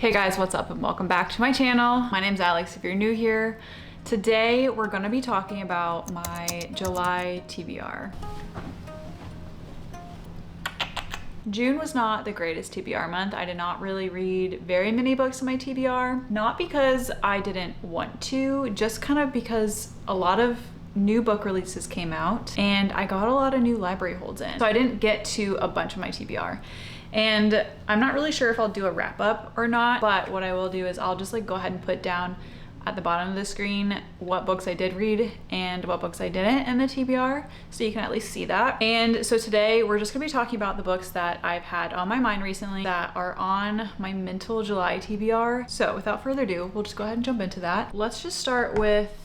Hey guys, what's up and welcome back to my channel. My name's Alex if you're new here. Today we're gonna be talking about my July TBR. June was not the greatest TBR month. I did not really read very many books in my TBR. Not because I didn't want to, just kind of because a lot of new book releases came out and I got a lot of new library holds in. So I didn't get to a bunch of my TBR. And I'm not really sure if I'll do a wrap up or not, but what I will do is I'll just like go ahead and put down at the bottom of the screen what books I did read and what books I didn't in the TBR, so you can at least see that. And so today we're just gonna be talking about the books that I've had on my mind recently that are on my mental July TBR. So without further ado, we'll just go ahead and jump into that. Let's just start with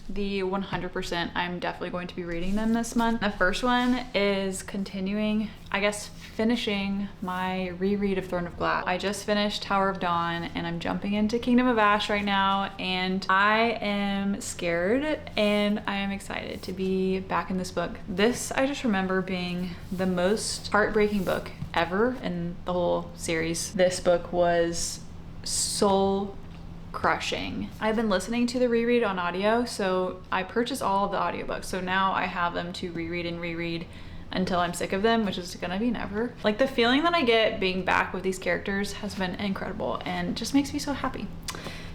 the 100% I'm definitely going to be reading them this month. The first one is continuing, I guess finishing my reread of Throne of Glass. I just finished Tower of Dawn and I'm jumping into Kingdom of Ash right now, and I am scared and I am excited to be back in this book. This, I just remember being the most heartbreaking book ever in the whole series. This book was soul crushing. I've been listening to the reread on audio, so I purchased all of the audiobooks, so now I have them to reread and reread until I'm sick of them, which is gonna be never. Like, the feeling that I get being back with these characters has been incredible and just makes me so happy.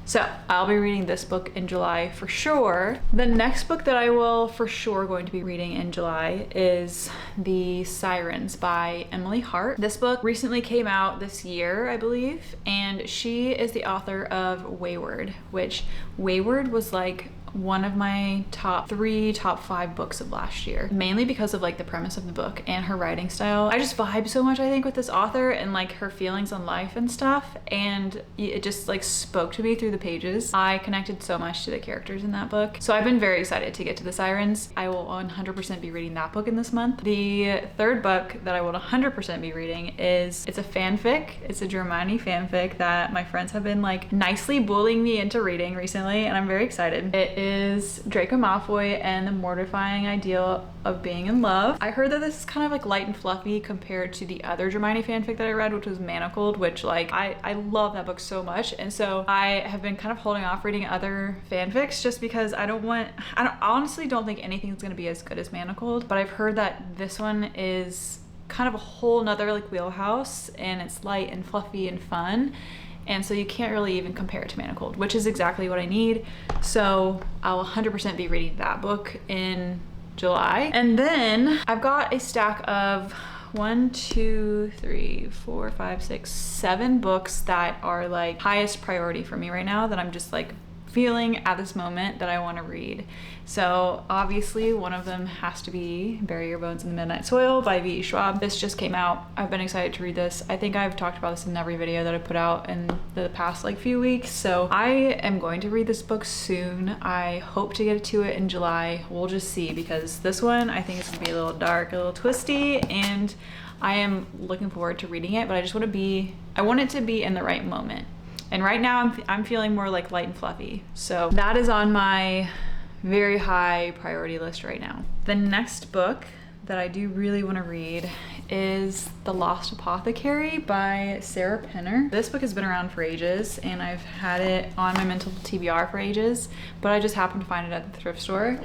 So I'll be reading this book in July for sure. The next book that I will for sure going to be reading in July is The Sirens by Emily Hart. This book recently came out this year, I believe, and she is the author of Wayward, which Wayward was like one of my top 5 books of last year, mainly because of like the premise of the book and her writing style. I just vibe so much, I think, with this author and like her feelings on life and stuff, and it just like spoke to me through the pages. I connected so much to the characters in that book, so I've been very excited to get to The Sirens. I will 100% be reading that book in this month. The third book that I will 100% be reading it's a fanfic. It's a Germani fanfic that my friends have been like nicely bullying me into reading recently, and I'm very excited. It is Draco Malfoy and the Mortifying Ideal of Being in Love. I heard that this is kind of like light and fluffy compared to the other Germani fanfic that I read, which was Manacled, which like I love that book so much, and so I have been kind of holding off reading other fanfics just because I honestly don't think anything's gonna be as good as Manacled, but I've heard that this one is kind of a whole nother like wheelhouse, and it's light and fluffy and fun. And so you can't really even compare it to Manacled, which is exactly what I need. So I'll 100% be reading that book in July. And then I've got a stack of 1, 2, 3, 4, 5, 6, 7 books that are like highest priority for me right now that I'm just like feeling at this moment that I want to read. So obviously one of them has to be Bury Your Bones in the Midnight Soil by V.E. Schwab. This just came out. I've been excited to read this. I think I've talked about this in every video that I put out in the past like few weeks. So I am going to read this book soon. I hope to get to it in July. We'll just see, because this one I think is gonna be a little dark, a little twisty, and I am looking forward to reading it, but I want it to be in the right moment. And right now I'm feeling more like light and fluffy. So that is on my very high priority list right now. The next book that I do really want to read is The Lost Apothecary by Sarah Penner. This book has been around for ages and I've had it on my mental TBR for ages, but I just happened to find it at the thrift store.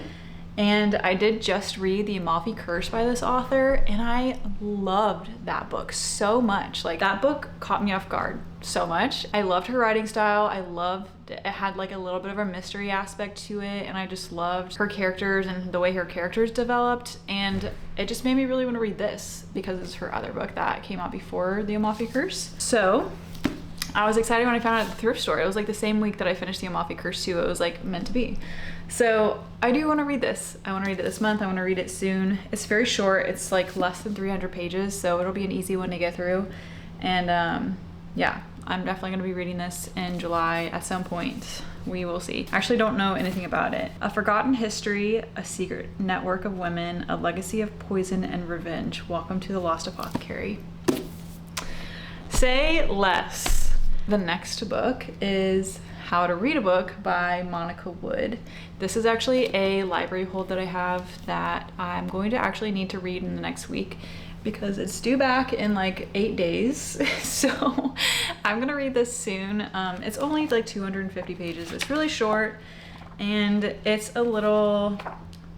And I did just read The Amalfi Curse by this author, and I loved that book so much. Like, that book caught me off guard so much. I loved her writing style. I loved it had like a little bit of a mystery aspect to it, and I just loved her characters and the way her characters developed, and it just made me really want to read this because it's her other book that came out before The Amalfi Curse. So I was excited when I found it at the thrift store. It was like the same week that I finished The Amalfi Curse too. It was like meant to be. So I do want to read this. I want to read it this month. I want to read it soon. It's very short. It's like less than 300 pages, so it'll be an easy one to get through. And yeah, I'm definitely going to be reading this in July at some point. We will see. I actually don't know anything about it. A Forgotten History, A Secret Network of Women, A Legacy of Poison and Revenge. Welcome to The Lost Apothecary. Say less. The next book is How to Read a Book by Monica Wood. This is actually a library hold that I have that I'm going to actually need to read in the next week. because it's due back in like 8 days. So I'm gonna read this soon. It's only like 250 pages. It's really short, and it's a little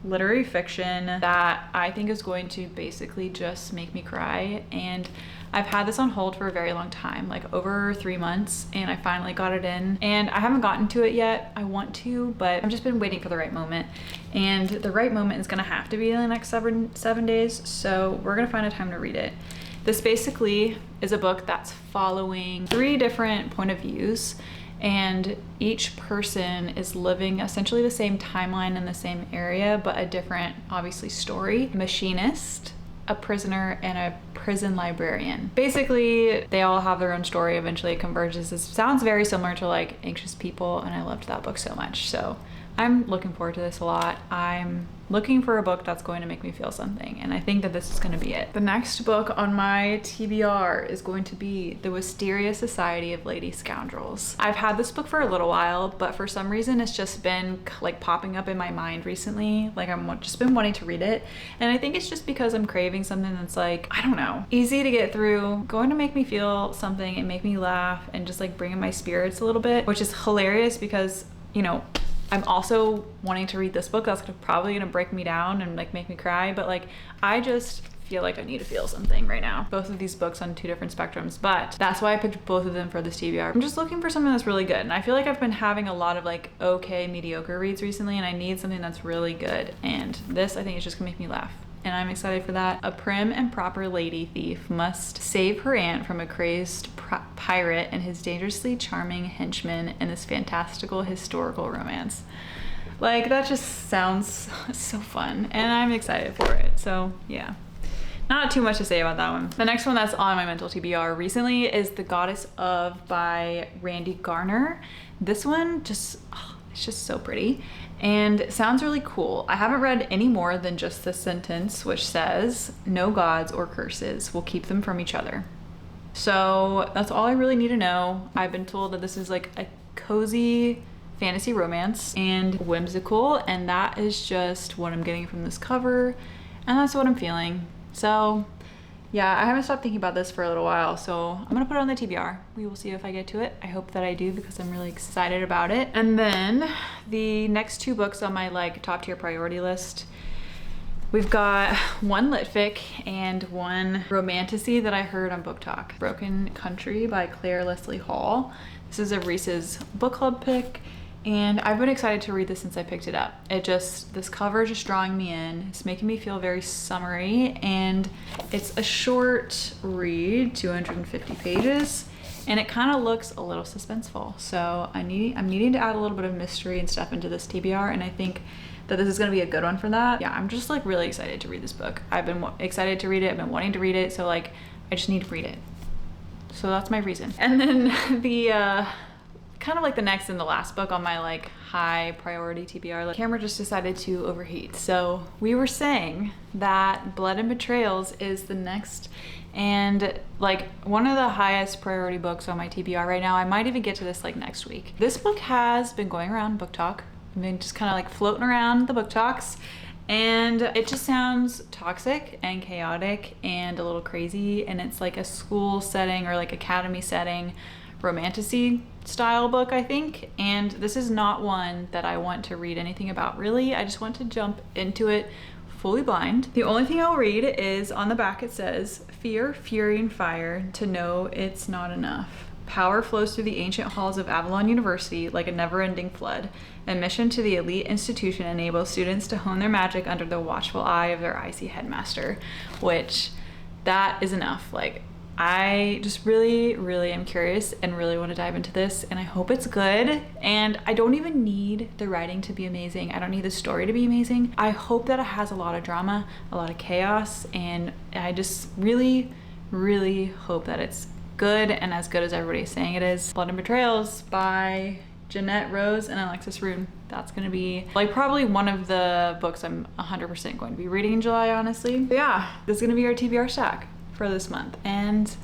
literary fiction that I think is going to basically just make me cry. And I've had this on hold for a very long time, like over 3 months, and I finally got it in, and I haven't gotten to it yet. I want to, but I've just been waiting for the right moment, and the right moment is gonna have to be in the next seven days, so we're gonna find a time to read it. This basically is a book that's following 3 different point of views, and each person is living essentially the same timeline in the same area, but a different, obviously, story. A machinist, a prisoner, and a prison librarian. Basically, they all have their own story. Eventually it converges. This sounds very similar to like Anxious People, and I loved that book so much. So I'm looking forward to this a lot. I'm looking for a book that's going to make me feel something, and I think that this is going to be it. The next book on my TBR is going to be The Wisteria Society of Lady Scoundrels. I've had this book for a little while, but for some reason it's just been like popping up in my mind recently. Like I've just been wanting to read it, and I think it's just because I'm craving something that's like, I don't know, easy to get through, going to make me feel something and make me laugh and just like bring in my spirits a little bit, which is hilarious because, you know, I'm also wanting to read this book that's probably gonna break me down and like make me cry, but like I just feel like I need to feel something right now. Both of these books on 2 different spectrums, but that's why I picked both of them for this TBR. I'm just looking for something that's really good, and I feel like I've been having a lot of like okay, mediocre reads recently, and I need something that's really good, and this I think is just gonna make me laugh, and I'm excited for that. A prim and proper lady thief must save her aunt from a crazed pirate and his dangerously charming henchman in this fantastical historical romance. Like, that just sounds so fun, and I'm excited for it. So yeah, not too much to say about that one. The next one that's on my mental TBR recently is The Goddess of by Randy Garner. This one just, it's just so pretty and it sounds really cool. I haven't read any more than just this sentence, which says, "No gods or curses will keep them from each other." So that's all I really need to know. I've been told that this is like a cozy fantasy romance and whimsical, and that is just what I'm getting from this cover, and that's what I'm feeling. So yeah, I haven't stopped thinking about this for a little while, so I'm gonna put it on the TBR. We will see if I get to it. I hope that I do because I'm really excited about it. And then the next 2 books on my like top tier priority list, we've got one lit fic and one romantasy that I heard on Book Talk. Broken Country by Claire Leslie Hall. This is a Reese's book club pick, and I've been excited to read this since I picked it up. This cover is just drawing me in. It's making me feel very summery, and it's a short read, 250 pages, and it kind of looks a little suspenseful. So I'm needing to add a little bit of mystery and stuff into this TBR, and I think that this is gonna be a good one for that. Yeah, I'm just like really excited to read this book. I've been excited to read it. I've been wanting to read it, so like I just need to read it. So that's my reason. And then the kind of like the next and the last book on my like high priority TBR, like, camera just decided to overheat. So we were saying that Blood and Betrayals is the next and like one of the highest priority books on my TBR right now. I might even get to this like next week. This book has been going around Book Talk. I've been just kind of like floating around the Book Talks, and it just sounds toxic and chaotic and a little crazy, and it's like a school setting or like academy setting romantasy style book, I think, and this is not one that I want to read anything about really. I just want to jump into it fully blind. The only thing I'll read is on the back it says, "Fear, fury, and fire to know it's not enough. Power flows through the ancient halls of Avalon University like a never-ending flood. Admission to the elite institution enables students to hone their magic under the watchful eye of their icy headmaster," which, that is enough. Like, I just really, really am curious and really want to dive into this, and I hope it's good. And I don't even need the writing to be amazing. I don't need the story to be amazing. I hope that it has a lot of drama, a lot of chaos, and I just really, really hope that it's good and as good as everybody's saying it is. Blood and Betrayals by Jeanette Rose and Alexis Rune. That's gonna be like probably one of the books I'm 100% going to be reading in July, honestly. But yeah, this is gonna be our TBR stack for this month, and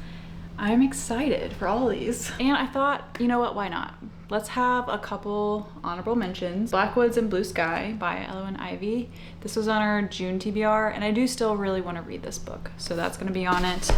I'm excited for all of these. And I thought, you know what, why not? let's have a couple honorable mentions. Blackwoods and Blue Sky by Ellen Ivy. This was on our June TBR, and I do still really want to read this book, so that's going to be on it.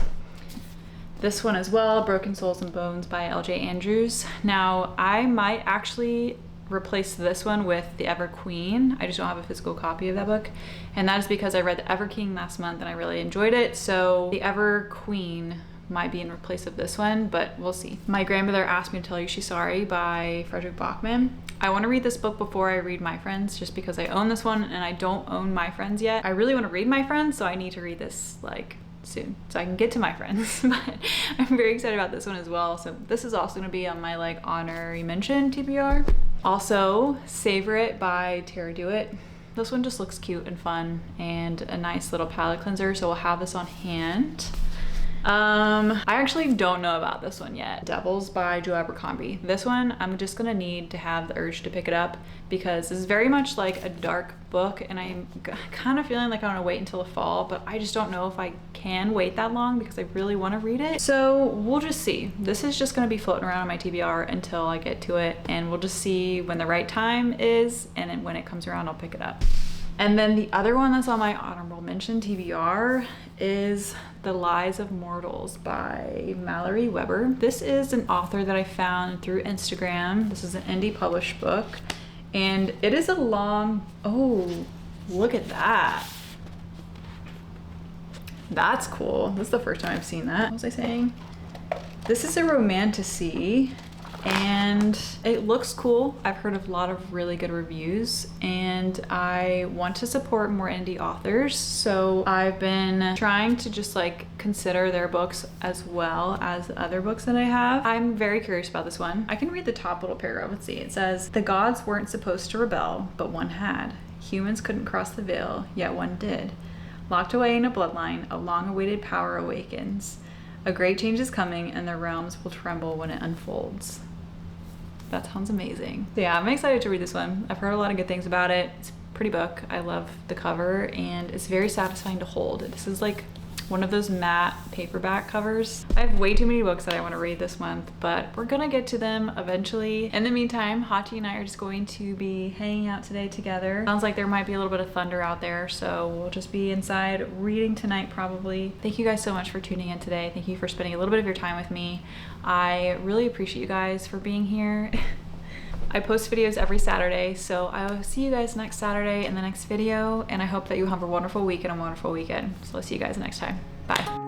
This one as well, Broken Souls and Bones by LJ Andrews. Now, I might actually replace this one with The Ever Queen. I just don't have a physical copy of that book, and that is because I read The Ever King last month and I really enjoyed it, so The Ever Queen might be in replace of this one, but we'll see. My Grandmother Asked Me to Tell You She's Sorry by Frederick Bachman. I want to read this book before I read My Friends, just because I own this one and I don't own My Friends yet. I really want to read My Friends, so I need to read this like soon so I can get to My Friends. But I'm very excited about this one as well, so this is also going to be on my like honorary mention TBR. Also, Savor It by Tara Dewitt. This one just looks cute and fun and a nice little palette cleanser, so we'll have this on hand. I actually don't know about this one yet. Devils by Joe Abercrombie. This one, I'm just gonna need to have the urge to pick it up because this is very much like a dark book, and I'm kind of feeling like I want to wait until the fall, but I just don't know if I can wait that long because I really want to read it. So we'll just see. This is just gonna be floating around on my TBR until I get to it, and we'll just see when the right time is, and then when it comes around, I'll pick it up. And then the other one that's on my honorable mention TBR is The Lies of Mortals by Mallory Weber. This is an author that I found through Instagram. This is an indie published book, and it is a long, oh, look at that. That's cool. This is the first time I've seen that. What was I saying? This is a romantasy, and it looks cool. I've heard a lot of really good reviews, and I want to support more indie authors, so I've been trying to just like consider their books as well as the other books that I have. I'm very curious about this one. I can read the top little paragraph. Let's see. It says, "The gods weren't supposed to rebel, but one had. Humans couldn't cross the veil, yet one did. Locked away in a bloodline, a long-awaited power awakens. A great change is coming, and the realms will tremble when it unfolds." That sounds amazing. So yeah, I'm excited to read this one. I've heard a lot of good things about it. It's a pretty book. I love the cover, and it's very satisfying to hold. This is like one of those matte paperback covers. I have way too many books that I want to read this month, but we're gonna get to them eventually. In the meantime, Hati and I are just going to be hanging out today together. Sounds like there might be a little bit of thunder out there, so we'll just be inside reading tonight probably. Thank you guys so much for tuning in today. Thank you for spending a little bit of your time with me. I really appreciate you guys for being here. I post videos every Saturday, so I will see you guys next Saturday in the next video, and I hope that you have a wonderful week and a wonderful weekend. So I'll see you guys next time. Bye.